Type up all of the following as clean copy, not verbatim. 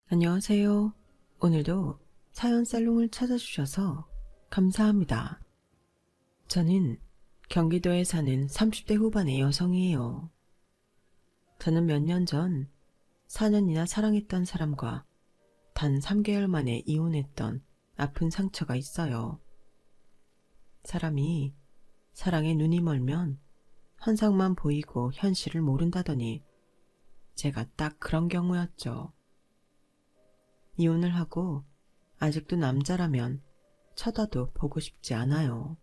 안녕하세요. 오늘도 사연 살롱을 찾아주셔서 감사합니다. 저는 경기도에 사는 30대 후반의 여성이에요. 저는 몇 년 전 4년이나 사랑했던 사람과 단 3개월 만에 이혼했던 아픈 상처가 있어요. 사람이 사랑에 눈이 멀면 환상만 보이고 현실을 모른다더니 제가 딱 그런 경우였죠. 이혼을 하고 아직도 남자라면 쳐다도 보고 싶지 않아요.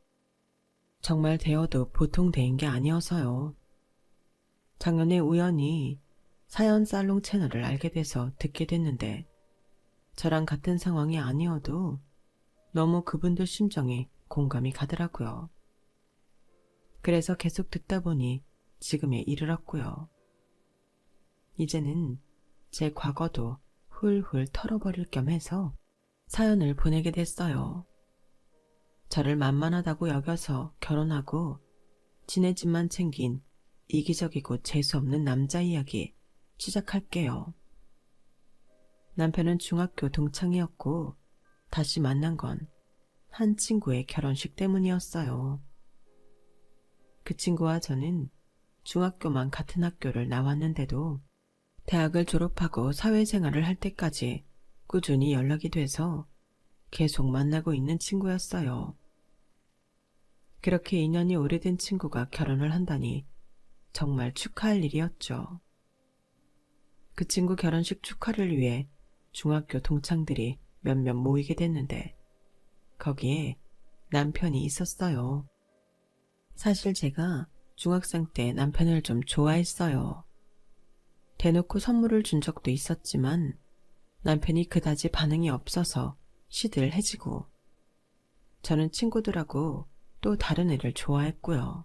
정말 대어도 보통 대인 게 아니어서요. 작년에 우연히 사연 살롱 채널을 알게 돼서 듣게 됐는데 저랑 같은 상황이 아니어도 너무 그분들 심정이 공감이 가더라고요. 그래서 계속 듣다 보니 지금에 이르렀고요. 이제는 제 과거도 훌훌 털어버릴 겸 해서 사연을 보내게 됐어요. 저를 만만하다고 여겨서 결혼하고 지네 집만 챙긴 이기적이고 재수없는 남자 이야기 시작할게요. 남편은 중학교 동창이었고 다시 만난 건 한 친구의 결혼식 때문이었어요. 그 친구와 저는 중학교만 같은 학교를 나왔는데도 대학을 졸업하고 사회생활을 할 때까지 꾸준히 연락이 돼서 계속 만나고 있는 친구였어요. 그렇게 인연이 오래된 친구가 결혼을 한다니 정말 축하할 일이었죠. 그 친구 결혼식 축하를 위해 중학교 동창들이 몇몇 모이게 됐는데 거기에 남편이 있었어요. 사실 제가 중학생 때 남편을 좀 좋아했어요. 대놓고 선물을 준 적도 있었지만 남편이 그다지 반응이 없어서 시들해지고 저는 친구들하고 또 다른 애를 좋아했고요.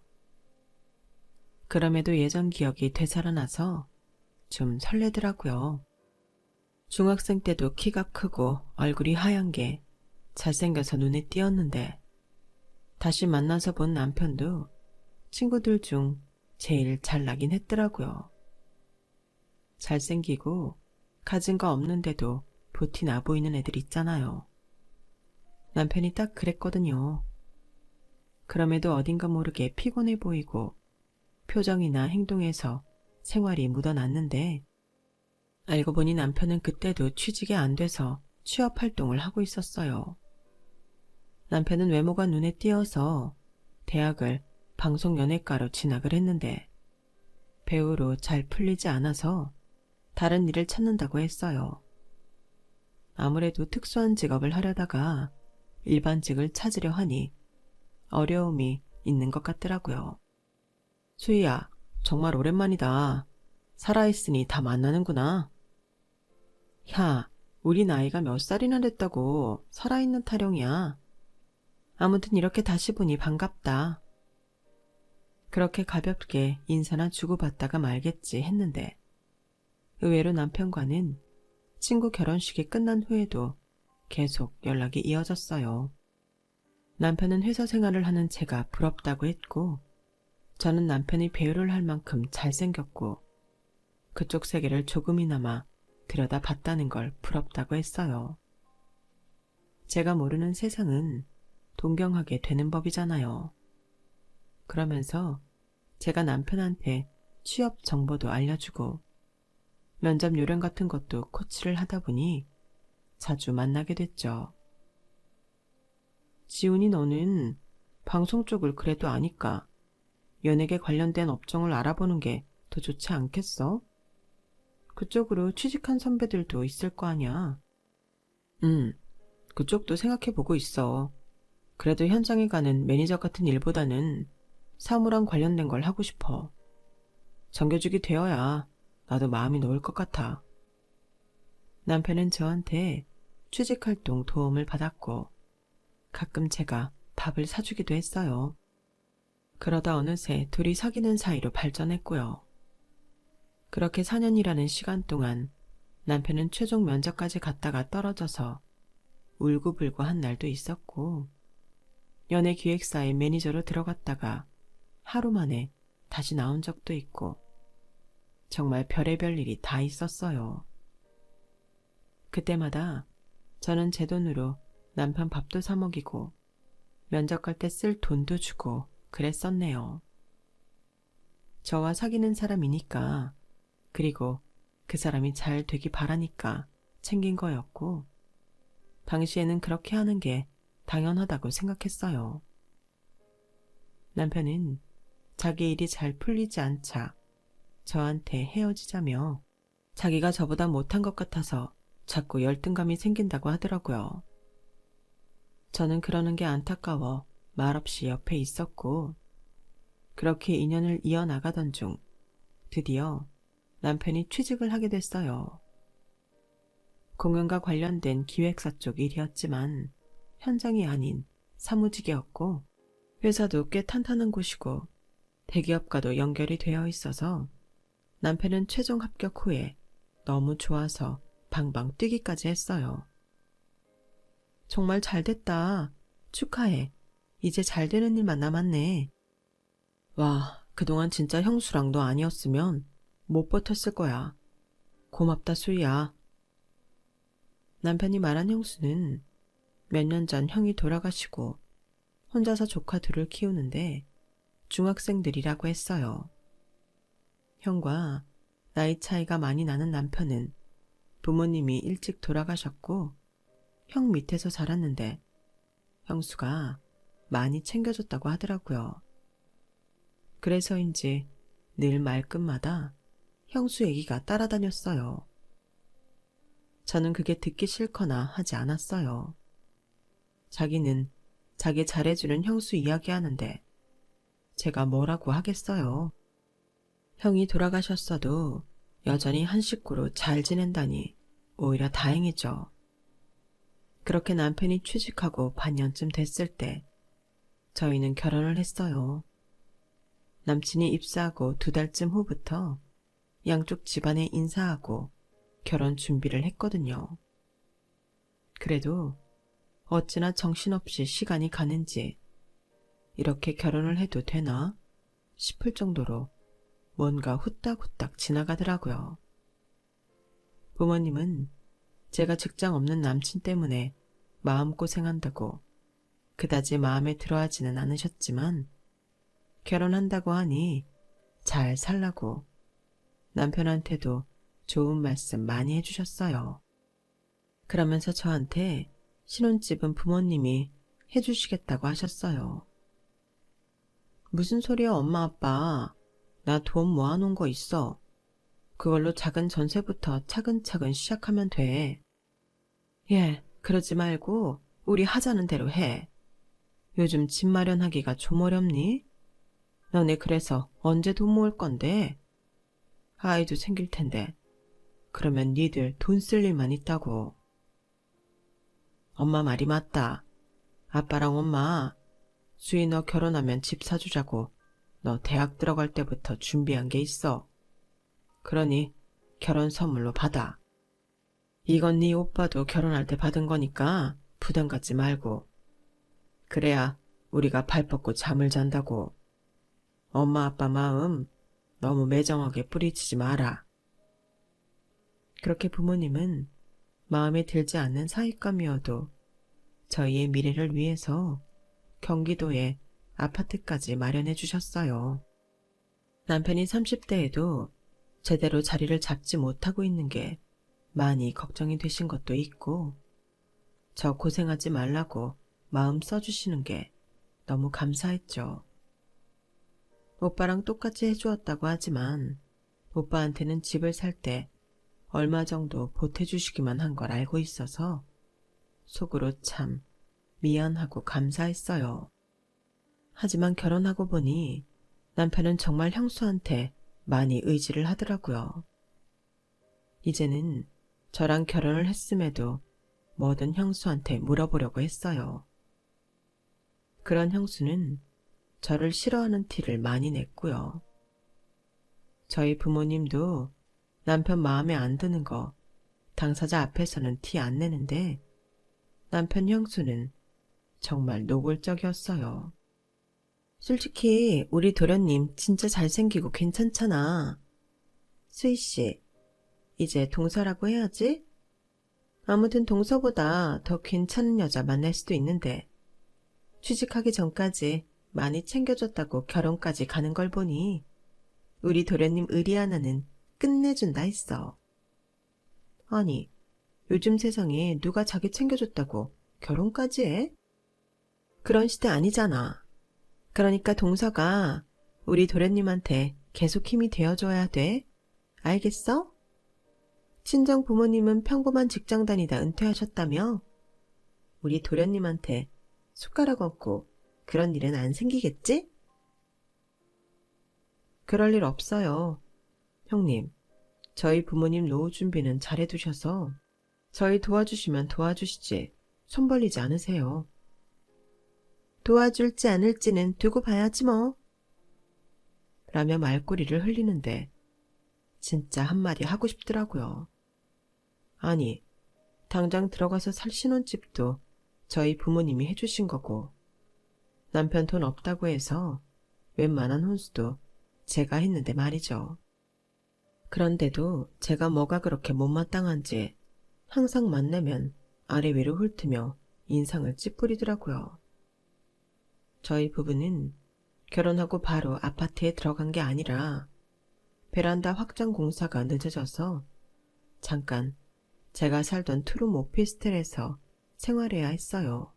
그럼에도 예전 기억이 되살아나서 좀 설레더라고요. 중학생 때도 키가 크고 얼굴이 하얀 게 잘생겨서 눈에 띄었는데 다시 만나서 본 남편도 친구들 중 제일 잘나긴 했더라고요. 잘생기고 가진 거 없는데도 보티 나 보이는 애들 있잖아요. 남편이 딱 그랬거든요. 그럼에도 어딘가 모르게 피곤해 보이고 표정이나 행동에서 생활이 묻어났는데 알고 보니 남편은 그때도 취직이 안 돼서 취업 활동을 하고 있었어요. 남편은 외모가 눈에 띄어서 대학을 방송연예과로 진학을 했는데 배우로 잘 풀리지 않아서 다른 일을 찾는다고 했어요. 아무래도 특수한 직업을 하려다가 일반직을 찾으려 하니 어려움이 있는 것 같더라고요. 수희야, 정말 오랜만이다. 살아있으니 다 만나는구나. 야, 우리 나이가 몇 살이나 됐다고 살아있는 타령이야. 아무튼 이렇게 다시 보니 반갑다. 그렇게 가볍게 인사나 주고받다가 말겠지 했는데 의외로 남편과는 친구 결혼식이 끝난 후에도 계속 연락이 이어졌어요. 남편은 회사 생활을 하는 제가 부럽다고 했고 저는 남편이 배우를 할 만큼 잘생겼고 그쪽 세계를 조금이나마 들여다봤다는 걸 부럽다고 했어요. 제가 모르는 세상은 동경하게 되는 법이잖아요. 그러면서 제가 남편한테 취업 정보도 알려주고 면접 요령 같은 것도 코치를 하다 보니 자주 만나게 됐죠. 지훈이 너는 방송 쪽을 그래도 아니까 연예계 관련된 업종을 알아보는 게 더 좋지 않겠어? 그쪽으로 취직한 선배들도 있을 거 아니야. 그쪽도 생각해보고 있어. 그래도 현장에 가는 매니저 같은 일보다는 사무랑 관련된 걸 하고 싶어. 정규직이 되어야 나도 마음이 놓을 것 같아. 남편은 저한테 취직활동 도움을 받았고 가끔 제가 밥을 사주기도 했어요. 그러다 어느새 둘이 사귀는 사이로 발전했고요. 그렇게 4년이라는 시간 동안 남편은 최종 면접까지 갔다가 떨어져서 울고불고 한 날도 있었고 연예기획사의 매니저로 들어갔다가 하루 만에 다시 나온 적도 있고 정말 별의별 일이 다 있었어요. 그때마다 저는 제 돈으로 남편 밥도 사 먹이고 면접 갈 때 쓸 돈도 주고 그랬었네요. 저와 사귀는 사람이니까, 그리고 그 사람이 잘 되기 바라니까 챙긴 거였고, 당시에는 그렇게 하는 게 당연하다고 생각했어요. 남편은 자기 일이 잘 풀리지 않자 저한테 헤어지자며 자기가 저보다 못한 것 같아서 자꾸 열등감이 생긴다고 하더라고요. 저는 그러는 게 안타까워 말없이 옆에 있었고, 그렇게 인연을 이어나가던 중 드디어 남편이 취직을 하게 됐어요. 공연과 관련된 기획사 쪽 일이었지만 현장이 아닌 사무직이었고, 회사도 꽤 탄탄한 곳이고 대기업과도 연결이 되어 있어서 남편은 최종 합격 후에 너무 좋아서 방방 뛰기까지 했어요. 정말 잘 됐다. 축하해. 이제 잘 되는 일만 남았네. 와, 그동안 진짜 형수랑 너 아니었으면 못 버텼을 거야. 고맙다, 수희야. 남편이 말한 형수는 몇 년 전 형이 돌아가시고 혼자서 조카 둘을 키우는데 중학생들이라고 했어요. 형과 나이 차이가 많이 나는 남편은 부모님이 일찍 돌아가셨고 형 밑에서 자랐는데 형수가 많이 챙겨줬다고 하더라고요. 그래서인지 늘 말끝마다 형수 얘기가 따라다녔어요. 저는 그게 듣기 싫거나 하지 않았어요. 자기는 자기 잘해주는 형수 이야기하는데 제가 뭐라고 하겠어요. 형이 돌아가셨어도 여전히 한 식구로 잘 지낸다니 오히려 다행이죠. 그렇게 남편이 취직하고 반년쯤 됐을 때 저희는 결혼을 했어요. 남친이 입사하고 2달쯤 후부터 양쪽 집안에 인사하고 결혼 준비를 했거든요. 그래도 어찌나 정신없이 시간이 가는지 이렇게 결혼을 해도 되나 싶을 정도로 뭔가 후딱후딱 지나가더라고요. 부모님은 제가 직장 없는 남친 때문에 마음고생한다고 그다지 마음에 들어하지는 않으셨지만 결혼한다고 하니 잘 살라고 남편한테도 좋은 말씀 많이 해주셨어요. 그러면서 저한테 신혼집은 부모님이 해주시겠다고 하셨어요. 무슨 소리야, 엄마 아빠. 나 돈 모아놓은 거 있어. 그걸로 작은 전세부터 차근차근 시작하면 돼. 예, 그러지 말고 우리 하자는 대로 해. 요즘 집 마련하기가 좀 어렵니? 너네 그래서 언제 돈 모을 건데? 아이도 생길 텐데. 그러면 니들 돈 쓸 일만 있다고. 엄마 말이 맞다. 아빠랑 엄마, 수희 너 결혼하면 집 사주자고 너 대학 들어갈 때부터 준비한 게 있어. 그러니 결혼 선물로 받아. 이건 네 오빠도 결혼할 때 받은 거니까 부담 갖지 말고. 그래야 우리가 발 뻗고 잠을 잔다고. 엄마 아빠 마음 너무 매정하게 뿌리치지 마라. 그렇게 부모님은 마음에 들지 않는 사윗감이어도 저희의 미래를 위해서 경기도에 아파트까지 마련해 주셨어요. 남편이 30대에도 제대로 자리를 잡지 못하고 있는 게 많이 걱정이 되신 것도 있고, 저 고생하지 말라고 마음 써주시는 게 너무 감사했죠. 오빠랑 똑같이 해주었다고 하지만 오빠한테는 집을 살 때 얼마 정도 보태주시기만 한 걸 알고 있어서 속으로 참 미안하고 감사했어요. 하지만 결혼하고 보니 남편은 정말 형수한테 많이 의지를 하더라고요. 이제는 저랑 결혼을 했음에도 뭐든 형수한테 물어보려고 했어요. 그런 형수는 저를 싫어하는 티를 많이 냈고요. 저희 부모님도 남편 마음에 안 드는 거 당사자 앞에서는 티 안 내는데 남편 형수는 정말 노골적이었어요. 솔직히 우리 도련님 진짜 잘생기고 괜찮잖아. 수희씨, 이제 동서라고 해야지? 아무튼 동서보다 더 괜찮은 여자 만날 수도 있는데 취직하기 전까지 많이 챙겨줬다고 결혼까지 가는 걸 보니 우리 도련님 의리 하나는 끝내준다 했어. 아니, 요즘 세상에 누가 자기 챙겨줬다고 결혼까지 해? 그런 시대 아니잖아. 그러니까 동서가 우리 도련님한테 계속 힘이 되어줘야 돼. 알겠어? 친정 부모님은 평범한 직장 다니다 은퇴하셨다며? 우리 도련님한테 숟가락 얹고 그런 일은 안 생기겠지? 그럴 일 없어요. 형님, 저희 부모님 노후 준비는 잘해두셔서 저희 도와주시면 도와주시지 손 벌리지 않으세요. 도와줄지 않을지는 두고 봐야지 뭐. 라며 말꼬리를 흘리는데 진짜 한마디 하고 싶더라고요. 아니, 당장 들어가서 살 신혼집도 저희 부모님이 해주신 거고 남편 돈 없다고 해서 웬만한 혼수도 제가 했는데 말이죠. 그런데도 제가 뭐가 그렇게 못마땅한지 항상 만나면 아래 위로 훑으며 인상을 찌푸리더라고요. 저희 부부는 결혼하고 바로 아파트에 들어간 게 아니라 베란다 확장 공사가 늦어져서 잠깐 제가 살던 투룸 오피스텔에서 생활해야 했어요.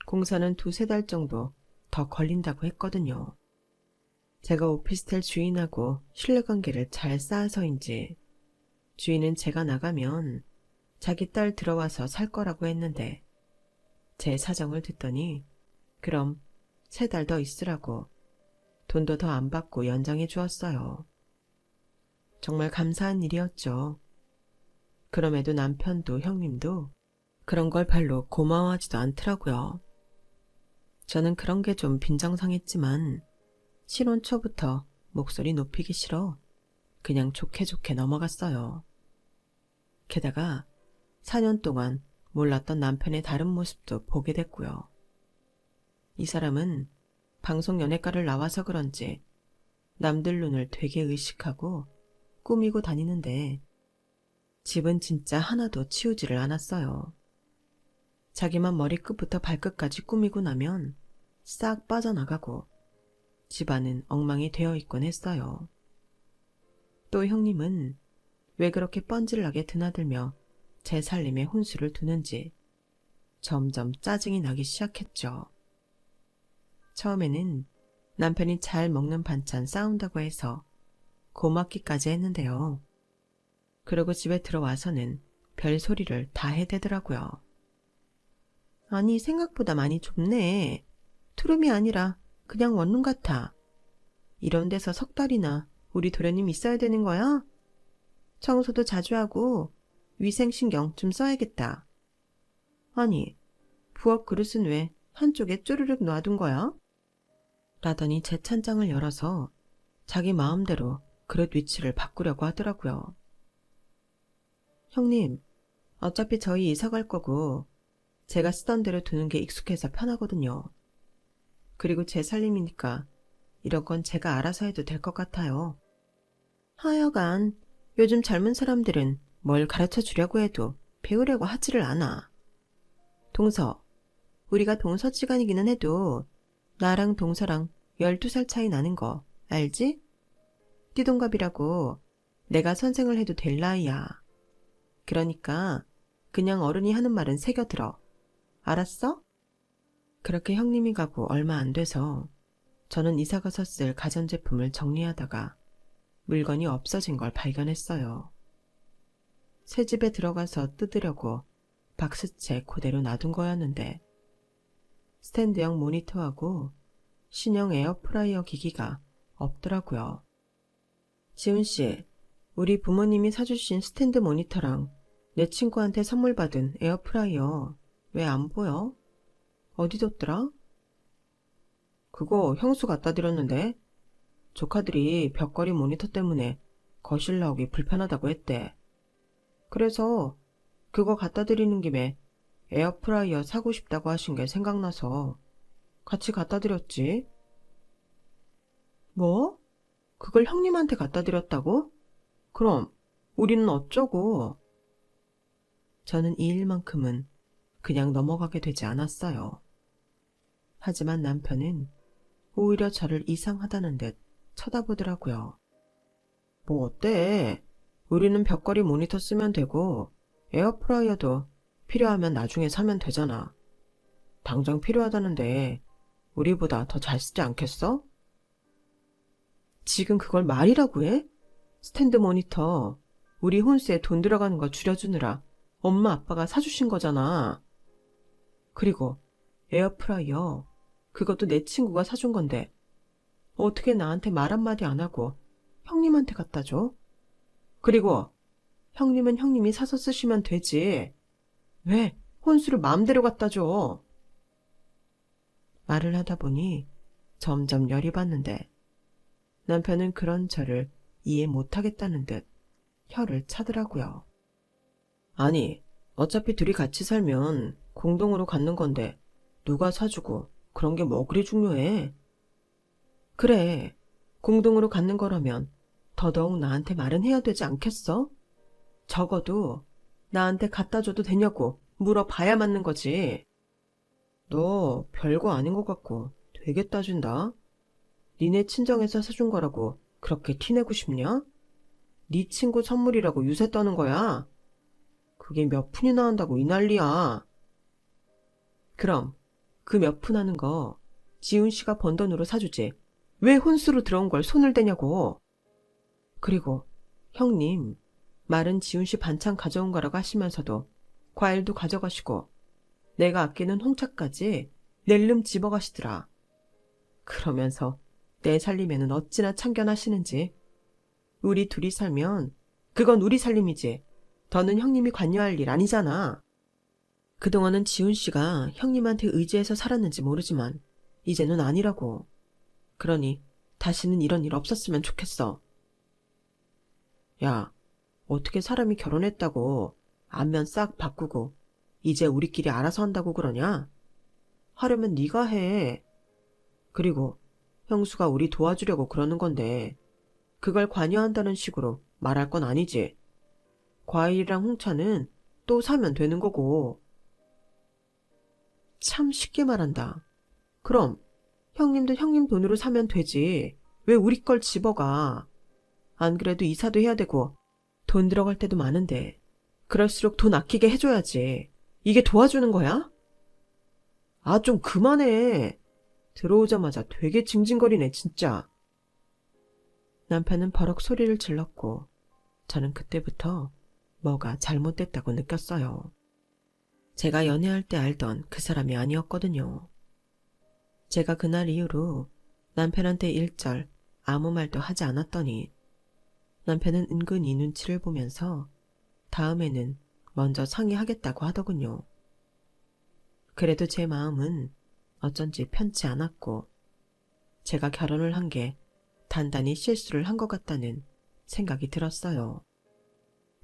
공사는 2~3달 정도 더 걸린다고 했거든요. 제가 오피스텔 주인하고 신뢰관계를 잘 쌓아서인지 주인은 제가 나가면 자기 딸 들어와서 살 거라고 했는데 제 사정을 듣더니 그럼 3달 더 있으라고 돈도 더 안 받고 연장해 주었어요. 정말 감사한 일이었죠. 그럼에도 남편도 형님도 그런 걸 별로 고마워하지도 않더라고요. 저는 그런 게 좀 빈정상했지만 신혼 초부터 목소리 높이기 싫어 그냥 좋게 좋게 넘어갔어요. 게다가 4년 동안 몰랐던 남편의 다른 모습도 보게 됐고요. 이 사람은 방송 연예과를 나와서 그런지 남들 눈을 되게 의식하고 꾸미고 다니는데 집은 진짜 하나도 치우지를 않았어요. 자기만 머리끝부터 발끝까지 꾸미고 나면 싹 빠져나가고 집안은 엉망이 되어 있곤 했어요. 또 형님은 왜 그렇게 뻔질나게 드나들며 제 살림에 혼수를 두는지 점점 짜증이 나기 시작했죠. 처음에는 남편이 잘 먹는 반찬 싸운다고 해서 고맙기까지 했는데요. 그러고 집에 들어와서는 별소리를 다 해대더라고요. 아니, 생각보다 많이 좁네. 투룸이 아니라 그냥 원룸 같아. 이런 데서 3달이나 우리 도련님 있어야 되는 거야? 청소도 자주 하고 위생신경 좀 써야겠다. 아니, 부엌 그릇은 왜 한쪽에 쪼르륵 놔둔 거야? 라더니 제 찬장을 열어서 자기 마음대로 그릇 위치를 바꾸려고 하더라고요. 형님, 어차피 저희 이사 갈 거고 제가 쓰던 대로 두는 게 익숙해서 편하거든요. 그리고 제 살림이니까 이런 건 제가 알아서 해도 될 것 같아요. 하여간 요즘 젊은 사람들은 뭘 가르쳐 주려고 해도 배우려고 하지를 않아. 동서, 우리가 동서지간이기는 해도 나랑 동서랑 12살 차이 나는 거 알지? 띠동갑이라고 내가 선생을 해도 될 나이야. 그러니까 그냥 어른이 하는 말은 새겨들어. 알았어? 그렇게 형님이 가고 얼마 안 돼서 저는 이사가서 쓸 가전제품을 정리하다가 물건이 없어진 걸 발견했어요. 새 집에 들어가서 뜯으려고 박스채 그대로 놔둔 거였는데 스탠드형 모니터하고 신형 에어프라이어 기기가 없더라고요. 지훈씨, 우리 부모님이 사주신 스탠드 모니터랑 내 친구한테 선물 받은 에어프라이어 왜 안 보여? 어디 뒀더라? 그거 형수 갖다 드렸는데 조카들이 벽걸이 모니터 때문에 거실 나오기 불편하다고 했대. 그래서 그거 갖다 드리는 김에 에어프라이어 사고 싶다고 하신 게 생각나서 같이 갖다 드렸지. 뭐? 그걸 형님한테 갖다 드렸다고? 그럼 우리는 어쩌고? 저는 이 일만큼은 그냥 넘어가게 되지 않았어요. 하지만 남편은 오히려 저를 이상하다는 듯 쳐다보더라고요. 뭐 어때? 우리는 벽걸이 모니터 쓰면 되고 에어프라이어도 필요하면 나중에 사면 되잖아. 당장 필요하다는데 우리보다 더 잘 쓰지 않겠어? 지금 그걸 말이라고 해? 스탠드 모니터 우리 혼수에 돈 들어가는 거 줄여주느라 엄마 아빠가 사주신 거잖아. 그리고 에어프라이어 그것도 내 친구가 사준 건데 어떻게 나한테 말 한마디 안 하고 형님한테 갖다 줘? 그리고 형님은 형님이 사서 쓰시면 되지. 왜 혼수를 마음대로 갖다 줘? 말을 하다 보니 점점 열이 받는데 남편은 그런 저를 이해 못하겠다는 듯 혀를 차더라고요. 아니, 어차피 둘이 같이 살면 공동으로 갖는 건데 누가 사주고 그런 게 뭐 그리 중요해? 그래, 공동으로 갖는 거라면 더더욱 나한테 말은 해야 되지 않겠어? 적어도 나한테 갖다 줘도 되냐고 물어봐야 맞는 거지. 너 별거 아닌 것 같고 되게 따진다. 니네 친정에서 사준 거라고 그렇게 티내고 싶냐? 네 친구 선물이라고 유세 떠는 거야. 그게 몇 푼이나 한다고 이 난리야. 그럼 그 몇 푼 하는 거 지훈 씨가 번 돈으로 사주지. 왜 혼수로 들어온 걸 손을 대냐고. 그리고 형님, 말은 지훈 씨 반찬 가져온 거라고 하시면서도 과일도 가져가시고 내가 아끼는 홍차까지 낼름 집어가시더라. 그러면서 내 살림에는 어찌나 참견하시는지. 우리 둘이 살면 그건 우리 살림이지. 더는 형님이 관여할 일 아니잖아. 그동안은 지훈 씨가 형님한테 의지해서 살았는지 모르지만 이제는 아니라고. 그러니 다시는 이런 일 없었으면 좋겠어. 야, 어떻게 사람이 결혼했다고 안면 싹 바꾸고 이제 우리끼리 알아서 한다고 그러냐? 하려면 네가 해. 그리고 형수가 우리 도와주려고 그러는 건데 그걸 관여한다는 식으로 말할 건 아니지. 과일이랑 홍차는 또 사면 되는 거고. 참 쉽게 말한다. 그럼 형님도 형님 돈으로 사면 되지. 왜 우리 걸 집어가. 안 그래도 이사도 해야 되고 돈 들어갈 때도 많은데 그럴수록 돈 아끼게 해줘야지. 이게 도와주는 거야? 아, 좀 그만해. 들어오자마자 되게 징징거리네 진짜. 남편은 버럭 소리를 질렀고 저는 그때부터 뭐가 잘못됐다고 느꼈어요. 제가 연애할 때 알던 그 사람이 아니었거든요. 제가 그날 이후로 남편한테 일절 아무 말도 하지 않았더니 남편은 은근히 눈치를 보면서 다음에는 먼저 상의하겠다고 하더군요. 그래도 제 마음은 어쩐지 편치 않았고 제가 결혼을 한 게 단단히 실수를 한 것 같다는 생각이 들었어요.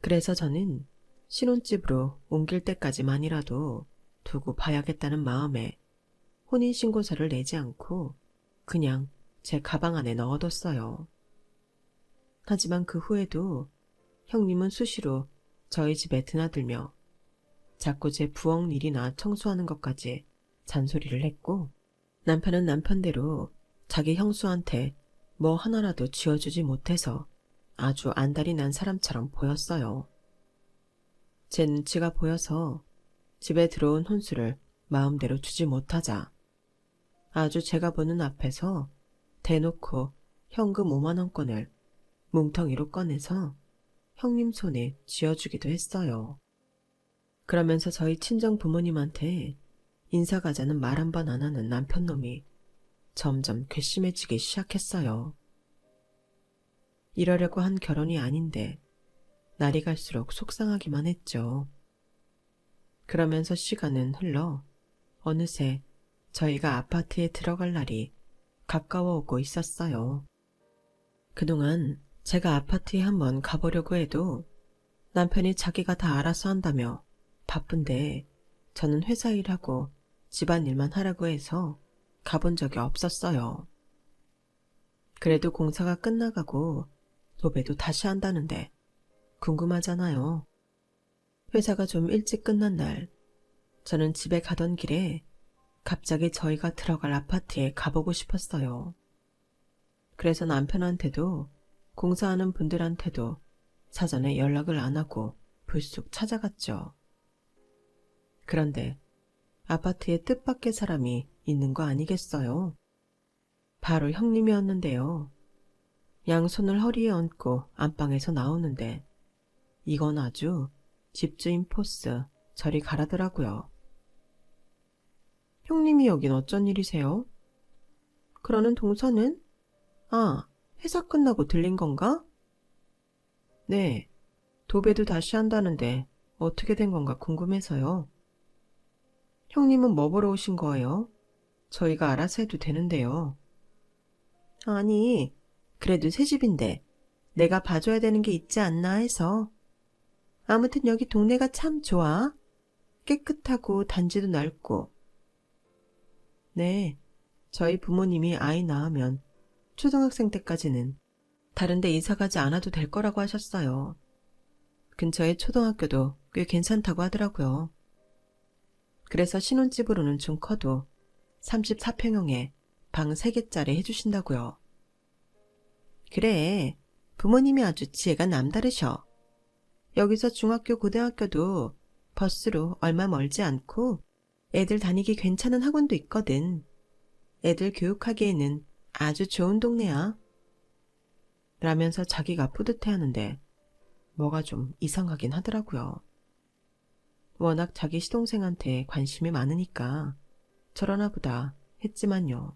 그래서 저는 신혼집으로 옮길 때까지만이라도 두고 봐야겠다는 마음에 혼인신고서를 내지 않고 그냥 제 가방 안에 넣어뒀어요. 하지만 그 후에도 형님은 수시로 저희 집에 드나들며 자꾸 제 부엌 일이나 청소하는 것까지 잔소리를 했고 남편은 남편대로 자기 형수한테 뭐 하나라도 쥐어주지 못해서 아주 안달이 난 사람처럼 보였어요. 제 눈치가 보여서 집에 들어온 혼수를 마음대로 주지 못하자 아주 제가 보는 앞에서 대놓고 현금 5만 원권을 뭉텅이로 꺼내서 형님 손에 쥐어주기도 했어요. 그러면서 저희 친정 부모님한테 인사 가자는 말 한 번 안 하는 남편놈이 점점 괘씸해지기 시작했어요. 이러려고 한 결혼이 아닌데 날이 갈수록 속상하기만 했죠. 그러면서 시간은 흘러 어느새 저희가 아파트에 들어갈 날이 가까워 오고 있었어요. 그동안 제가 아파트에 한번 가보려고 해도 남편이 자기가 다 알아서 한다며 바쁜데 저는 회사 일하고 집안일만 하라고 해서 가본 적이 없었어요. 그래도 공사가 끝나가고 도배도 다시 한다는데 궁금하잖아요. 회사가 좀 일찍 끝난 날, 저는 집에 가던 길에 갑자기 저희가 들어갈 아파트에 가보고 싶었어요. 그래서 남편한테도 공사하는 분들한테도 사전에 연락을 안 하고 불쑥 찾아갔죠. 그런데 아파트에 뜻밖의 사람이 있는 거 아니겠어요? 바로 형님이었는데요. 양손을 허리에 얹고 안방에서 나오는데 이건 아주 집주인 포스 저리 가라더라고요. 형님이 여긴 어쩐 일이세요? 그러는 동서는 아, 회사 끝나고 들린 건가? 네, 도배도 다시 한다는데 어떻게 된 건가 궁금해서요. 형님은 뭐 보러 오신 거예요? 저희가 알아서 해도 되는데요. 아니, 그래도 새 집인데 내가 봐줘야 되는 게 있지 않나 해서. 아무튼 여기 동네가 참 좋아. 깨끗하고 단지도 넓고. 네, 저희 부모님이 아이 낳으면 초등학생 때까지는 다른 데 이사 가지 않아도 될 거라고 하셨어요. 근처에 초등학교도 꽤 괜찮다고 하더라고요. 그래서 신혼집으로는 좀 커도 34평형에 방 3개짜리 해주신다고요. 그래, 부모님이 아주 지혜가 남다르셔. 여기서 중학교, 고등학교도 버스로 얼마 멀지 않고 애들 다니기 괜찮은 학원도 있거든. 애들 교육하기에는 아주 좋은 동네야. 라면서 자기가 뿌듯해하는데 뭐가 좀 이상하긴 하더라고요. 워낙 자기 시동생한테 관심이 많으니까 저러나 보다 했지만요.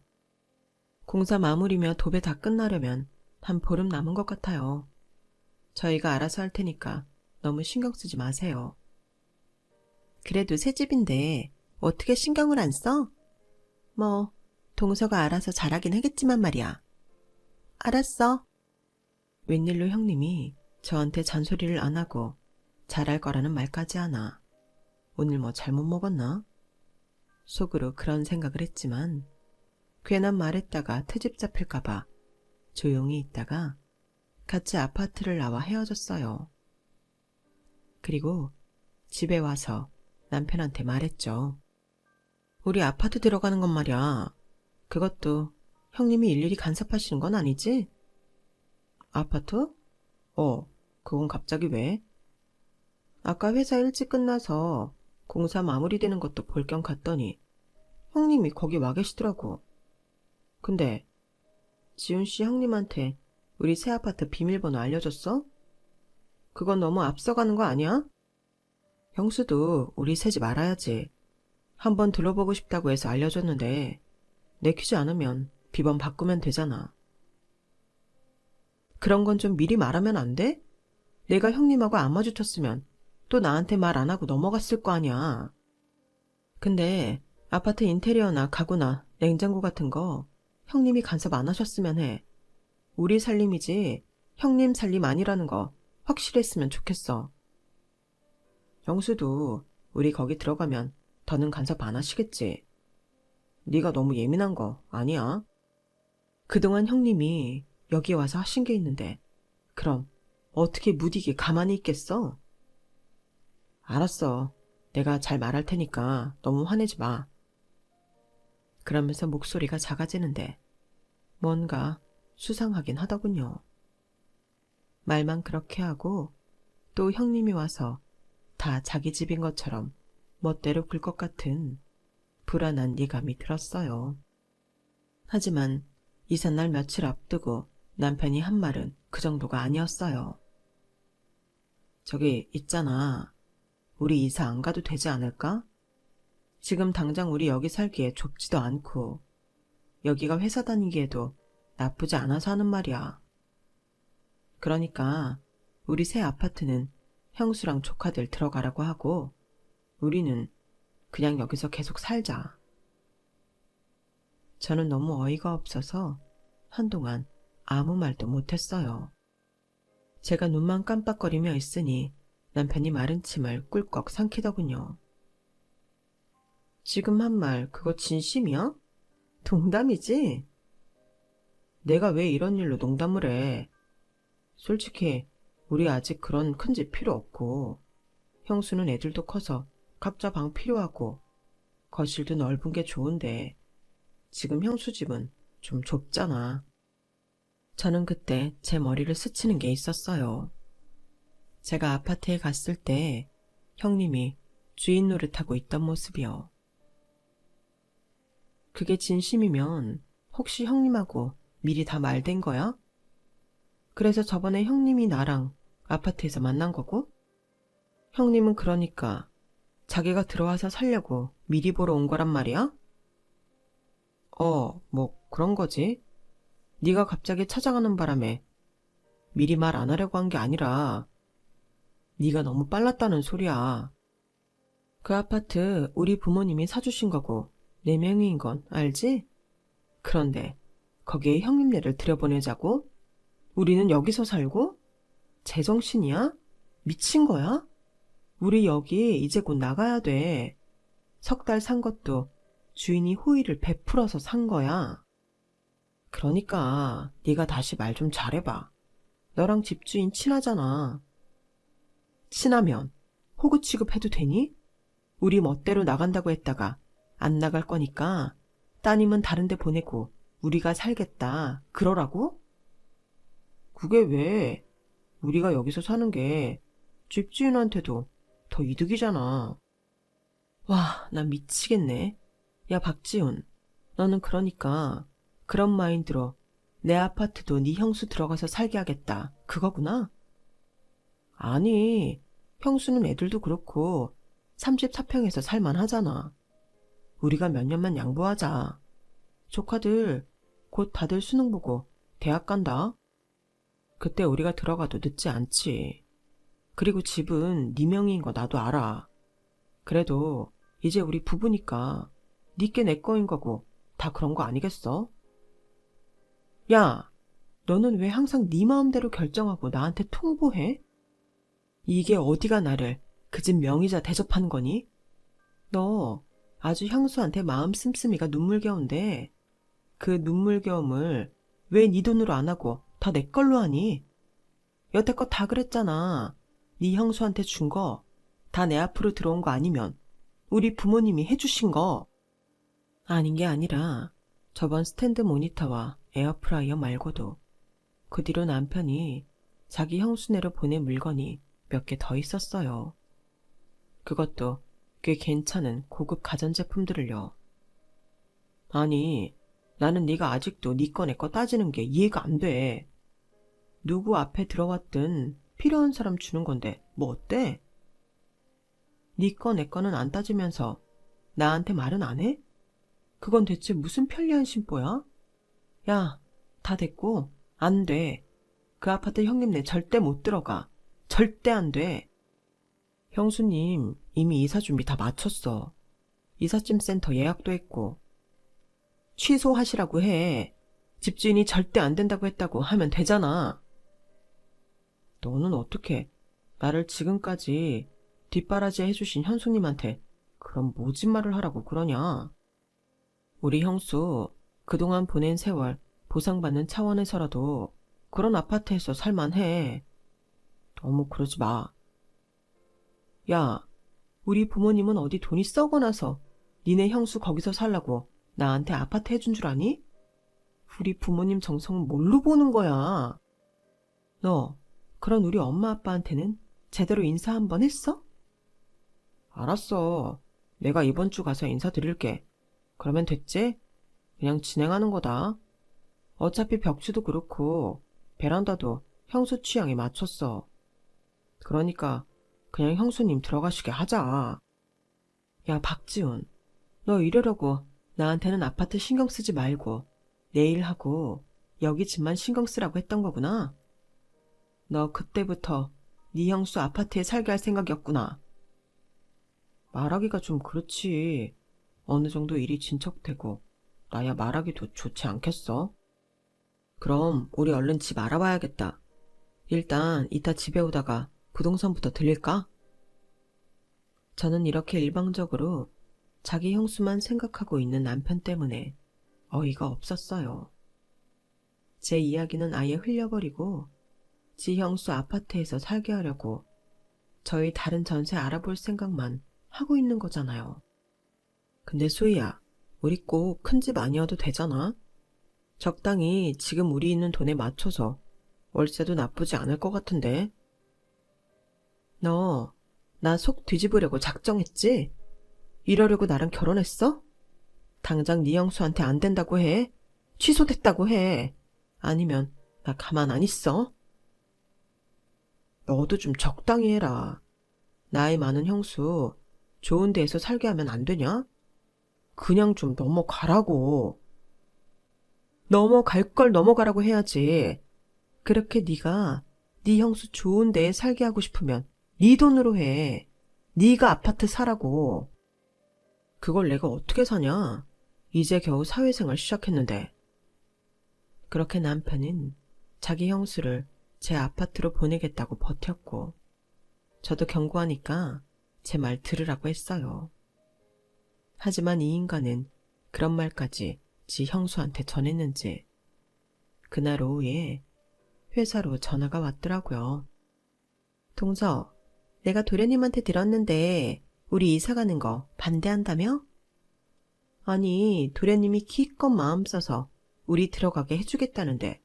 공사 마무리며 도배 다 끝나려면 한 보름 남은 것 같아요. 저희가 알아서 할 테니까 너무 신경 쓰지 마세요. 그래도 새 집인데 어떻게 신경을 안 써? 뭐 동서가 알아서 잘하긴 하겠지만 말이야. 알았어. 웬일로 형님이 저한테 잔소리를 안 하고 잘할 거라는 말까지 하나. 오늘 뭐 잘못 먹었나? 속으로 그런 생각을 했지만 괜한 말했다가 트집 잡힐까봐 조용히 있다가 같이 아파트를 나와 헤어졌어요. 그리고 집에 와서 남편한테 말했죠. 우리 아파트 들어가는 건 말이야. 그것도 형님이 일일이 간섭하시는 건 아니지? 아파트? 그건 갑자기 왜? 아까 회사 일찍 끝나서 공사 마무리되는 것도 볼 겸 갔더니 형님이 거기 와 계시더라고. 근데 지훈씨 형님한테 우리 새 아파트 비밀번호 알려줬어? 그건 너무 앞서가는 거 아니야? 형수도 우리 새 집 알아야지. 한번 들러보고 싶다고 해서 알려줬는데 내키지 않으면 비번 바꾸면 되잖아. 그런 건 좀 미리 말하면 안 돼? 내가 형님하고 안 마주쳤으면 또 나한테 말 안 하고 넘어갔을 거 아니야. 근데 아파트 인테리어나 가구나 냉장고 같은 거 형님이 간섭 안 하셨으면 해. 우리 살림이지 형님 살림 아니라는 거 확실했으면 좋겠어. 형수도 우리 거기 들어가면 더는 간섭 안 하시겠지. 네가 너무 예민한 거 아니야? 그동안 형님이 여기 와서 하신 게 있는데 그럼 어떻게 무디게 가만히 있겠어? 알았어. 내가 잘 말할 테니까 너무 화내지 마. 그러면서 목소리가 작아지는데 뭔가 수상하긴 하더군요. 말만 그렇게 하고 또 형님이 와서 다 자기 집인 것처럼 멋대로 굴 것 같은 불안한 예감이 들었어요. 하지만 이삿날 며칠 앞두고 남편이 한 말은 그 정도가 아니었어요. 저기 있잖아. 우리 이사 안 가도 되지 않을까? 지금 당장 우리 여기 살기에 좁지도 않고 여기가 회사 다니기에도 나쁘지 않아서 하는 말이야. 그러니까 우리 새 아파트는 형수랑 조카들 들어가라고 하고 우리는 그냥 여기서 계속 살자. 저는 너무 어이가 없어서 한동안 아무 말도 못했어요. 제가 눈만 깜빡거리며 있으니 남편이 마른 침을 꿀꺽 삼키더군요. 지금 한 말 그거 진심이야? 농담이지? 내가 왜 이런 일로 농담을 해? 솔직히 우리 아직 그런 큰 집 필요 없고 형수는 애들도 커서 각자 방 필요하고 거실도 넓은 게 좋은데 지금 형수 집은 좀 좁잖아. 저는 그때 제 머리를 스치는 게 있었어요. 제가 아파트에 갔을 때 형님이 주인 노릇하고 있던 모습이요. 그게 진심이면 혹시 형님하고 미리 다 말된 거야? 그래서 저번에 형님이 나랑 아파트에서 만난 거고? 형님은 그러니까 자기가 들어와서 살려고 미리 보러 온 거란 말이야? 뭐 그런 거지. 네가 갑자기 찾아가는 바람에 미리 말 안 하려고 한 게 아니라 네가 너무 빨랐다는 소리야. 그 아파트 우리 부모님이 사주신 거고 4명인 건 알지? 그런데 거기에 형님네를 들여보내자고? 우리는 여기서 살고? 제정신이야? 미친 거야? 우리 여기 이제 곧 나가야 돼. 석 달 산 것도 주인이 호의를 베풀어서 산 거야. 그러니까 네가 다시 말 좀 잘해봐. 너랑 집주인 친하잖아. 친하면 호구 취급해도 되니? 우리 멋대로 나간다고 했다가 안 나갈 거니까 따님은 다른 데 보내고 우리가 살겠다. 그러라고? 그게 왜? 우리가 여기서 사는 게 집주인한테도 더 이득이잖아. 와, 나 미치겠네. 야, 박지훈. 너는 그러니까 그런 마인드로 내 아파트도 네 형수 들어가서 살게 하겠다. 그거구나? 아니, 형수는 애들도 그렇고 34평에서 살만하잖아. 우리가 몇 년만 양보하자. 조카들 곧 다들 수능 보고 대학 간다. 그때 우리가 들어가도 늦지 않지. 그리고 집은 네 명인 거 나도 알아. 그래도 이제 우리 부부니까 니께 내 거인 거고 다 그런 거 아니겠어? 야, 너는 왜 항상 네 마음대로 결정하고 나한테 통보해? 이게 어디가 나를 그 집 명의자 대접한 거니? 너 아주 형수한테 마음 씀씀이가 눈물겨운데 그 눈물겨움을 왜 네 돈으로 안 하고 다 내 걸로 하니? 여태껏 다 그랬잖아. 네 형수한테 준 거 다 내 앞으로 들어온 거 아니면 우리 부모님이 해주신 거. 아닌 게 아니라 저번 스탠드 모니터와 에어프라이어 말고도 그 뒤로 남편이 자기 형수네로 보낸 물건이 몇 개 더 있었어요. 그것도 꽤 괜찮은 고급 가전제품들을요. 아니, 나는 네가 아직도 네 거 내 거 따지는 게 이해가 안 돼. 누구 앞에 들어왔든 필요한 사람 주는 건데 뭐 어때? 네 거 내 거는 안 따지면서 나한테 말은 안 해? 그건 대체 무슨 편리한 심보야? 야, 다 됐고 안 돼. 그 아파트 형님네 절대 못 들어가. 절대 안 돼. 형수님 이미 이사 준비 다 마쳤어. 이삿짐 센터 예약도 했고. 취소하시라고 해. 집주인이 절대 안 된다고 했다고 하면 되잖아. 너는 어떻게 나를 지금까지 뒷바라지 해주신 현수님한테 그런 모진 말을 하라고 그러냐? 우리 형수 그동안 보낸 세월 보상받는 차원에서라도 그런 아파트에서 살만해. 너무 그러지 마. 야, 우리 부모님은 어디 돈이 썩어나서 니네 형수 거기서 살라고 나한테 아파트 해준 줄 아니? 우리 부모님 정성은 뭘로 보는 거야? 너 그런 우리 엄마 아빠한테는 제대로 인사 한번 했어? 알았어. 내가 이번 주 가서 인사드릴게. 그러면 됐지? 그냥 진행하는 거다. 어차피 벽지도 그렇고 베란다도 형수 취향에 맞췄어. 그러니까 그냥 형수님 들어가시게 하자. 야, 박지훈. 너 이러려고 나한테는 아파트 신경 쓰지 말고 내일 하고 여기 집만 신경 쓰라고 했던 거구나. 너 그때부터 네 형수 아파트에 살게 할 생각이었구나. 말하기가 좀 그렇지. 어느 정도 일이 진척되고 나야 말하기도 좋지 않겠어? 그럼 우리 얼른 집 알아봐야겠다. 일단 이따 집에 오다가 부동산부터 들릴까? 저는 이렇게 일방적으로 자기 형수만 생각하고 있는 남편 때문에 어이가 없었어요. 제 이야기는 아예 흘려버리고 지 형수 아파트에서 살게 하려고 저희 다른 전세 알아볼 생각만 하고 있는 거잖아요. 근데 수희야, 우리 꼭 큰 집 아니어도 되잖아? 적당히 지금 우리 있는 돈에 맞춰서 월세도 나쁘지 않을 것 같은데. 너, 나 속 뒤집으려고 작정했지? 이러려고 나랑 결혼했어? 당장 네 형수한테 안 된다고 해. 취소됐다고 해. 아니면 나 가만 안 있어. 너도 좀 적당히 해라. 나이 많은 형수 좋은 데에서 살게 하면 안 되냐? 그냥 좀 넘어가라고. 넘어갈 걸 넘어가라고 해야지. 그렇게 네가 네 형수 좋은 데에 살게 하고 싶으면 네 돈으로 해. 네가 아파트 사라고. 그걸 내가 어떻게 사냐? 이제 겨우 사회생활 시작했는데. 그렇게 남편은 자기 형수를 제 아파트로 보내겠다고 버텼고, 저도 경고하니까 제 말 들으라고 했어요. 하지만 이 인간은 그런 말까지 지 형수한테 전했는지 그날 오후에 회사로 전화가 왔더라고요. 동서, 내가 도련님한테 들었는데 우리 이사 가는 거 반대한다며? 아니, 도련님이 기껏 마음 써서 우리 들어가게 해주겠다는데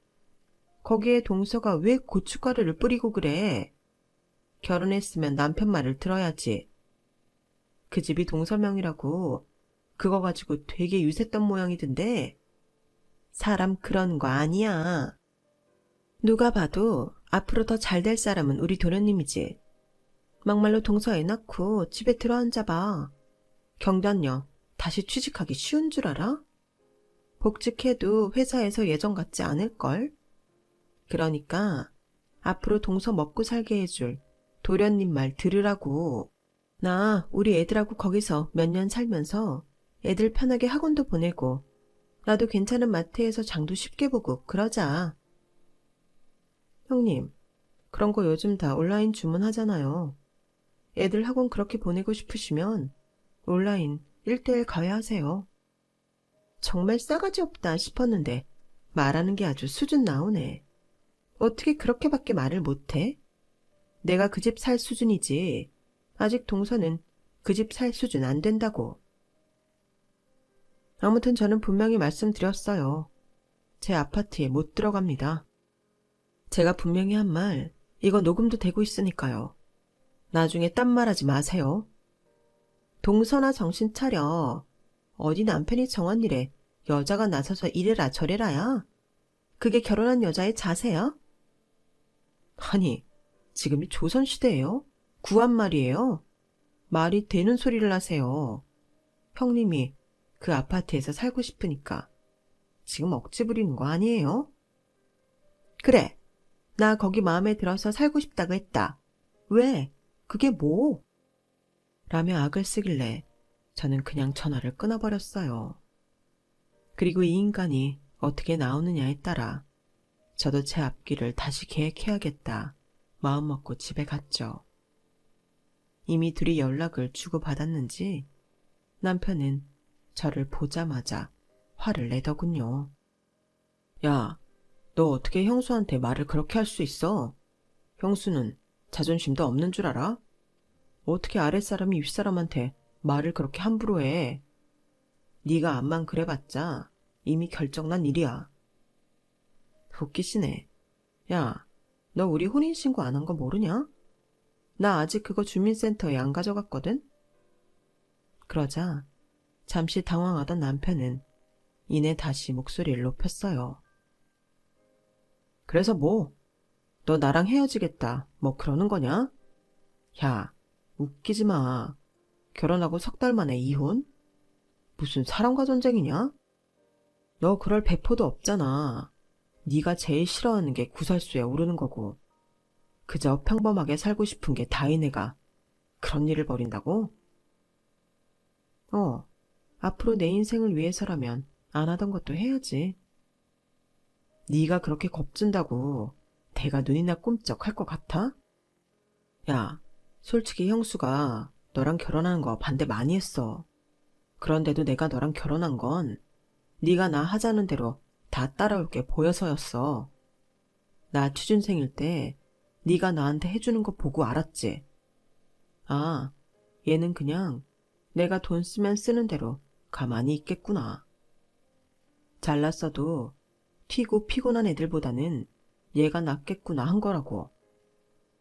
거기에 동서가 왜 고춧가루를 뿌리고 그래? 결혼했으면 남편 말을 들어야지. 그 집이 동서명이라고 그거 가지고 되게 유세했던 모양이던데. 사람 그런 거 아니야. 누가 봐도 앞으로 더 잘 될 사람은 우리 도련님이지. 막말로 동서 애 낳고 집에 들어앉아봐. 경단녀 다시 취직하기 쉬운 줄 알아? 복직해도 회사에서 예전 같지 않을걸? 그러니까 앞으로 동서 먹고 살게 해줄 도련님 말 들으라고. 나 우리 애들하고 거기서 몇 년 살면서 애들 편하게 학원도 보내고 나도 괜찮은 마트에서 장도 쉽게 보고 그러자. 형님, 그런 거 요즘 다 온라인 주문하잖아요. 애들 학원 그렇게 보내고 싶으시면 온라인 1:1 가해하세요. 정말 싸가지 없다 싶었는데 말하는 게 아주 수준 나오네. 어떻게 그렇게밖에 말을 못해? 내가 그 집 살 수준이지. 아직 동서는 그 집 살 수준 안 된다고. 아무튼 저는 분명히 말씀드렸어요. 제 아파트에 못 들어갑니다. 제가 분명히 한 말, 이거 녹음도 되고 있으니까요. 나중에 딴 말하지 마세요. 동서나 정신 차려. 어디 남편이 정한 일에 여자가 나서서 이래라 저래라야. 그게 결혼한 여자의 자세야? 아니, 지금이 조선시대예요? 구한 말이에요? 말이 되는 소리를 하세요. 형님이 그 아파트에서 살고 싶으니까 지금 억지 부리는 거 아니에요? 그래, 나 거기 마음에 들어서 살고 싶다고 했다. 왜? 그게 뭐? 라며 악을 쓰길래 저는 그냥 전화를 끊어버렸어요. 그리고 이 인간이 어떻게 나오느냐에 따라 저도 제 앞길을 다시 계획해야겠다 마음먹고 집에 갔죠. 이미 둘이 연락을 주고받았는지 남편은 저를 보자마자 화를 내더군요. 야, 너 어떻게 형수한테 말을 그렇게 할 수 있어? 형수는 자존심도 없는 줄 알아? 어떻게 아랫사람이 윗사람한테 말을 그렇게 함부로 해? 네가 암만 그래봤자 이미 결정난 일이야. 웃기시네. 야, 너 우리 혼인신고 안 한 거 모르냐? 나 아직 그거 주민센터에 안 가져갔거든? 그러자 잠시 당황하던 남편은 이내 다시 목소리를 높였어요. 그래서 뭐? 너 나랑 헤어지겠다 뭐 그러는 거냐? 야, 웃기지 마. 결혼하고 석 달 만에 이혼? 무슨 사랑과 전쟁이냐? 너 그럴 배포도 없잖아. 네가 제일 싫어하는 게 구설수에 오르는 거고 그저 평범하게 살고 싶은 게 다인 애가 그런 일을 벌인다고? 앞으로 내 인생을 위해서라면 안 하던 것도 해야지. 네가 그렇게 겁준다고 대가 눈이나 꼼짝할 것 같아? 야, 솔직히 형수가 너랑 결혼하는 거 반대 많이 했어. 그런데도 내가 너랑 결혼한 건 네가 나 하자는 대로 다 따라올 게 보여서였어. 나 취준생일 때 네가 나한테 해주는 거 보고 알았지. 아, 얘는 그냥 내가 돈 쓰면 쓰는 대로 가만히 있겠구나. 잘났어도 튀고 피곤한 애들보다는 얘가 낫겠구나 한 거라고.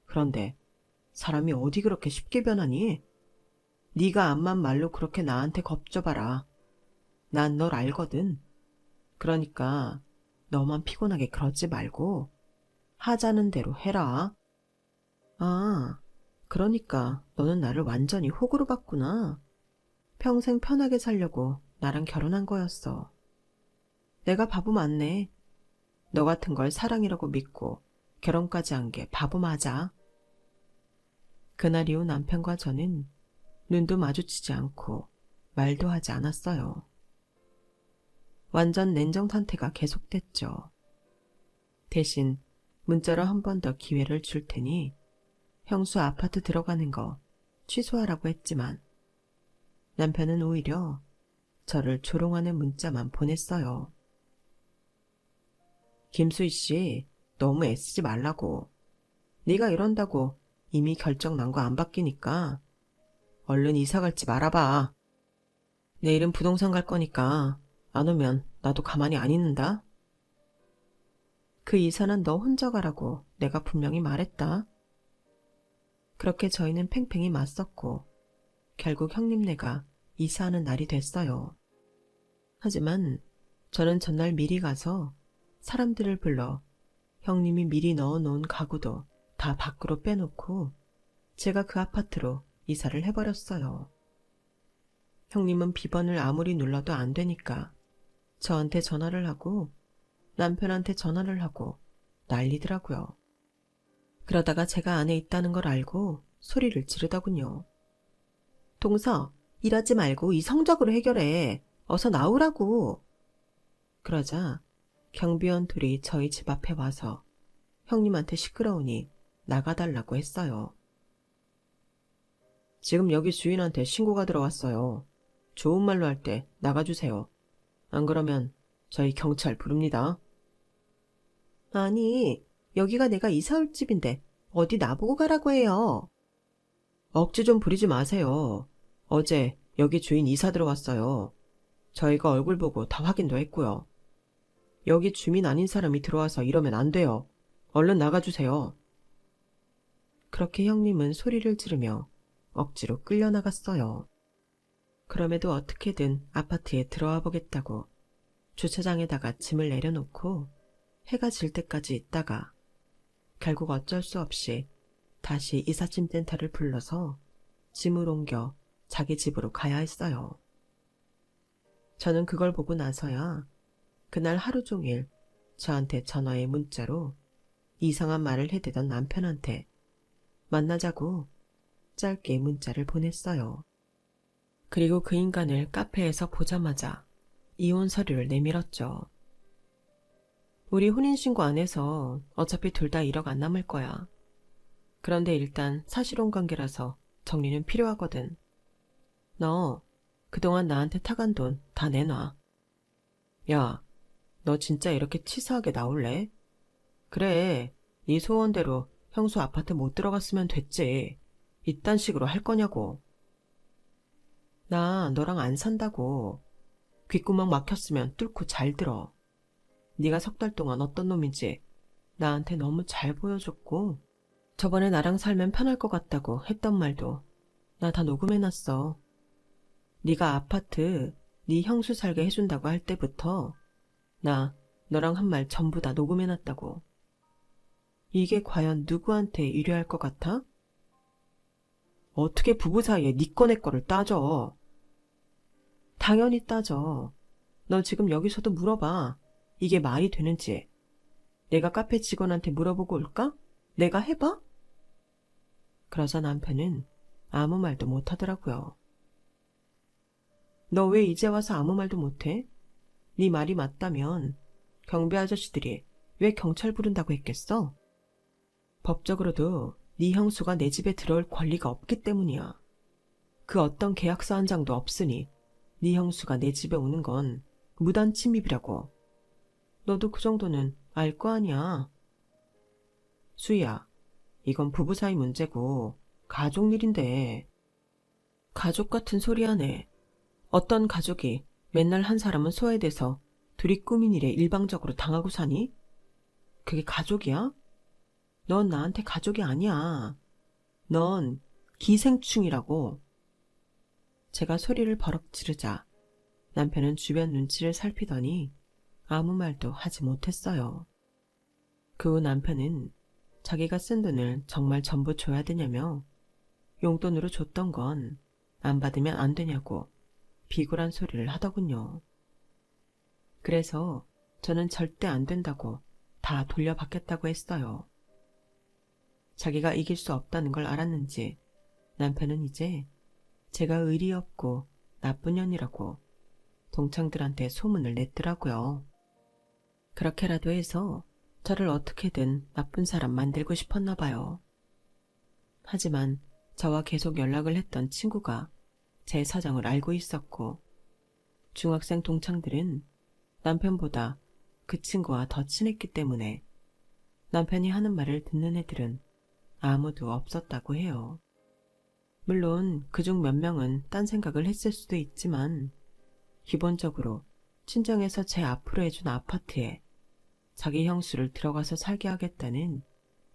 그런데 사람이 어디 그렇게 쉽게 변하니? 네가 암만 말로 그렇게 나한테 겁줘봐라. 난 널 알거든. 그러니까 너만 피곤하게 그러지 말고 하자는 대로 해라. 아, 그러니까 너는 나를 완전히 호구로 봤구나. 평생 편하게 살려고 나랑 결혼한 거였어. 내가 바보 맞네. 너 같은 걸 사랑이라고 믿고 결혼까지 한 게 바보 맞아. 그날 이후 남편과 저는 눈도 마주치지 않고 말도 하지 않았어요. 완전 냉정 상태가 계속됐죠. 대신 문자로 한 번 더 기회를 줄 테니 형수 아파트 들어가는 거 취소하라고 했지만 남편은 오히려 저를 조롱하는 문자만 보냈어요. 김수희 씨, 너무 애쓰지 말라고. 네가 이런다고 이미 결정 난 거 안 바뀌니까 얼른 이사 갈지 말아봐. 내일은 부동산 갈 거니까 안 오면 나도 가만히 안 있는다. 그 이사는 너 혼자 가라고 내가 분명히 말했다. 그렇게 저희는 팽팽히 맞섰고 결국 형님네가 이사하는 날이 됐어요. 하지만 저는 전날 미리 가서 사람들을 불러 형님이 미리 넣어놓은 가구도 다 밖으로 빼놓고 제가 그 아파트로 이사를 해버렸어요. 형님은 비번을 아무리 눌러도 안 되니까 저한테 전화를 하고 남편한테 전화를 하고 난리더라고요. 그러다가 제가 안에 있다는 걸 알고 소리를 지르더군요. 동서, 일하지 말고 이성적으로 해결해. 어서 나오라고. 그러자 경비원 둘이 저희 집 앞에 와서 형님한테 시끄러우니 나가달라고 했어요. 지금 여기 주인한테 신고가 들어왔어요. 좋은 말로 할 때 나가주세요. 안 그러면 저희 경찰 부릅니다. 아니, 여기가 내가 이사 올 집인데 어디 나보고 가라고 해요. 억지 좀 부리지 마세요. 어제 여기 주인 이사 들어왔어요. 저희가 얼굴 보고 다 확인도 했고요. 여기 주민 아닌 사람이 들어와서 이러면 안 돼요. 얼른 나가주세요. 그렇게 형님은 소리를 지르며 억지로 끌려나갔어요. 그럼에도 어떻게든 아파트에 들어와 보겠다고 주차장에다가 짐을 내려놓고 해가 질 때까지 있다가 결국 어쩔 수 없이 다시 이삿짐 센터를 불러서 짐을 옮겨 자기 집으로 가야 했어요. 저는 그걸 보고 나서야 그날 하루 종일 저한테 전화에 문자로 이상한 말을 해대던 남편한테 만나자고 짧게 문자를 보냈어요. 그리고 그 인간을 카페에서 보자마자 이혼 서류를 내밀었죠. 우리 혼인신고 안 해서 어차피 둘 다 1억 안 남을 거야. 그런데 일단 사실혼 관계라서 정리는 필요하거든. 너 그동안 나한테 타간 돈 다 내놔. 야, 너 진짜 이렇게 치사하게 나올래? 그래, 네 소원대로 형수 아파트 못 들어갔으면 됐지. 이딴 식으로 할 거냐고. 나 너랑 안 산다고. 귓구멍 막혔으면 뚫고 잘 들어. 네가 3달 동안 어떤 놈인지 나한테 너무 잘 보여줬고 저번에 나랑 살면 편할 것 같다고 했던 말도 나 다 녹음해놨어. 네가 아파트 네 형수 살게 해준다고 할 때부터 나 너랑 한 말 전부 다 녹음해놨다고. 이게 과연 누구한테 유리할 것 같아? 어떻게 부부 사이에 네 거 내 거를 따져. 당연히 따져. 너 지금 여기서도 물어봐. 이게 말이 되는지. 내가 카페 직원한테 물어보고 올까? 내가 해봐? 그러자 남편은 아무 말도 못하더라고요. 너 왜 이제 와서 아무 말도 못해? 네 말이 맞다면 경비 아저씨들이 왜 경찰 부른다고 했겠어? 법적으로도 네 형수가 내 집에 들어올 권리가 없기 때문이야. 그 어떤 계약서 한 장도 없으니 네 형수가 내 집에 오는 건 무단 침입이라고. 너도 그 정도는 알 거 아니야. 수희야, 이건 부부 사이 문제고 가족 일인데. 가족 같은 소리 하네. 어떤 가족이 맨날 한 사람은 소외돼서 둘이 꾸민 일에 일방적으로 당하고 사니? 그게 가족이야? 넌 나한테 가족이 아니야. 넌 기생충이라고. 제가 소리를 버럭 지르자 남편은 주변 눈치를 살피더니 아무 말도 하지 못했어요. 그 후 남편은 자기가 쓴 돈을 정말 전부 줘야 되냐며 용돈으로 줬던 건 안 받으면 안 되냐고 비굴한 소리를 하더군요. 그래서 저는 절대 안 된다고 다 돌려받겠다고 했어요. 자기가 이길 수 없다는 걸 알았는지 남편은 이제 제가 의리 없고 나쁜 년이라고 동창들한테 소문을 냈더라고요. 그렇게라도 해서 저를 어떻게든 나쁜 사람 만들고 싶었나 봐요. 하지만 저와 계속 연락을 했던 친구가 제 사정을 알고 있었고 중학생 동창들은 남편보다 그 친구와 더 친했기 때문에 남편이 하는 말을 듣는 애들은 아무도 없었다고 해요. 물론 그중 몇 명은 딴 생각을 했을 수도 있지만 기본적으로 친정에서 제 앞으로 해준 아파트에 자기 형수를 들어가서 살게 하겠다는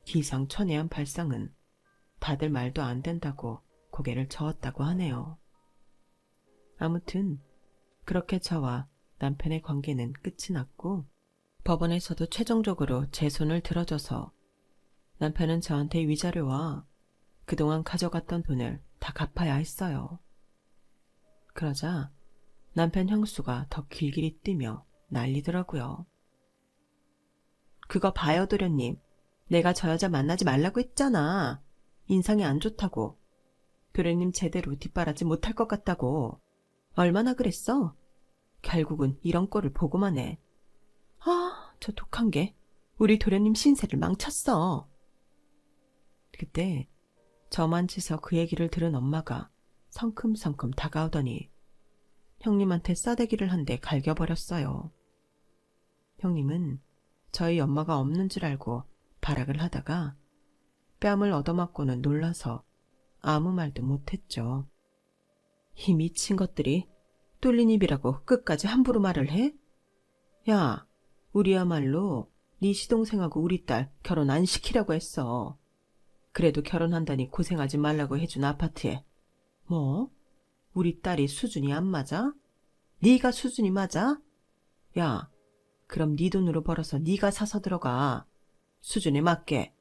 기상천외한 발상은 다들 말도 안 된다고 고개를 저었다고 하네요. 아무튼 그렇게 저와 남편의 관계는 끝이 났고 법원에서도 최종적으로 제 손을 들어줘서 남편은 저한테 위자료와 그동안 가져갔던 돈을 다 갚아야 했어요. 그러자 남편 형수가 더 길길이 뛰며 난리더라고요. 그거 봐요 도련님. 내가 저 여자 만나지 말라고 했잖아. 인상이 안 좋다고. 도련님 제대로 뒷바라지 못할 것 같다고. 얼마나 그랬어? 결국은 이런 꼴을 보고만 해. 아, 저 독한 게 우리 도련님 신세를 망쳤어. 그때 저만 치서 그 얘기를 들은 엄마가 성큼성큼 다가오더니 형님한테 싸대기를 한 대 갈겨버렸어요. 형님은 저희 엄마가 없는 줄 알고 발악을 하다가 뺨을 얻어맞고는 놀라서 아무 말도 못했죠. 이 미친 것들이 뚫린 입이라고 끝까지 함부로 말을 해? 야, 우리야말로 네 시동생하고 우리 딸 결혼 안 시키려고 했어. 그래도 결혼한다니 고생하지 말라고 해준 아파트에 뭐? 우리 딸이 수준이 안 맞아? 네가 수준이 맞아? 야, 그럼 네 돈으로 벌어서 네가 사서 들어가. 수준에 맞게.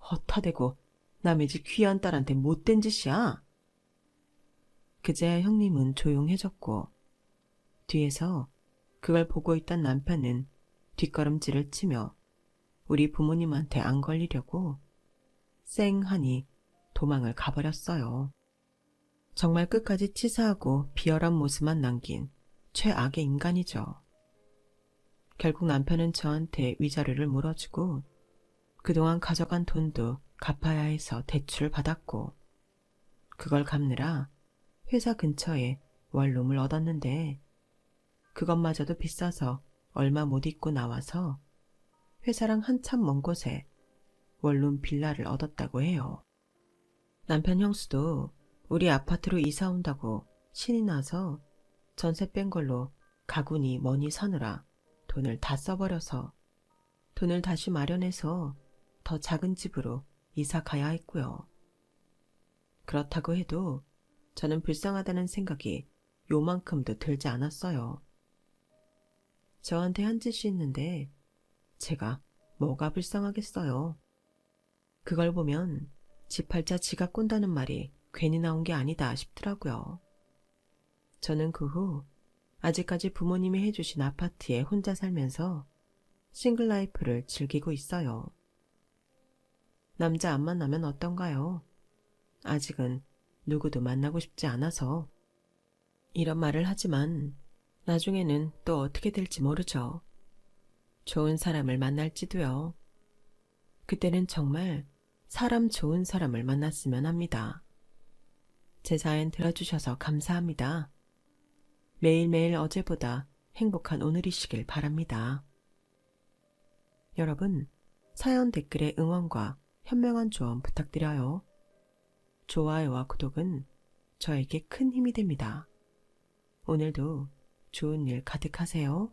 헛타대고 남의 집 귀한 딸한테 못된 짓이야. 그제야 형님은 조용해졌고 뒤에서 그걸 보고 있던 남편은 뒷걸음질을 치며 우리 부모님한테 안 걸리려고 쌩하니 도망을 가버렸어요. 정말 끝까지 치사하고 비열한 모습만 남긴 최악의 인간이죠. 결국 남편은 저한테 위자료를 물어주고 그동안 가져간 돈도 갚아야 해서 대출을 받았고 그걸 갚느라 회사 근처에 원룸을 얻었는데 그것마저도 비싸서 얼마 못 입고 나와서 회사랑 한참 먼 곳에 원룸 빌라를 얻었다고 해요. 남편 형수도 우리 아파트로 이사 온다고 신이 나서 전세 뺀 걸로 가구니 뭐니 사느라 돈을 다 써버려서 돈을 다시 마련해서 더 작은 집으로 이사 가야 했고요. 그렇다고 해도 저는 불쌍하다는 생각이 요만큼도 들지 않았어요. 저한테 한 짓이 있는데 제가 뭐가 불쌍하겠어요. 그걸 보면 지 팔자 지가 꼰다는 말이 괜히 나온 게 아니다 싶더라고요. 저는 그 후 아직까지 부모님이 해주신 아파트에 혼자 살면서 싱글 라이프를 즐기고 있어요. 남자 안 만나면 어떤가요? 아직은 누구도 만나고 싶지 않아서. 이런 말을 하지만 나중에는 또 어떻게 될지 모르죠. 좋은 사람을 만날지도요. 그때는 정말 사람 좋은 사람을 만났으면 합니다. 제 사연 들어주셔서 감사합니다. 매일매일 어제보다 행복한 오늘이시길 바랍니다. 여러분, 사연 댓글에 응원과 현명한 조언 부탁드려요. 좋아요와 구독은 저에게 큰 힘이 됩니다. 오늘도 좋은 일 가득하세요.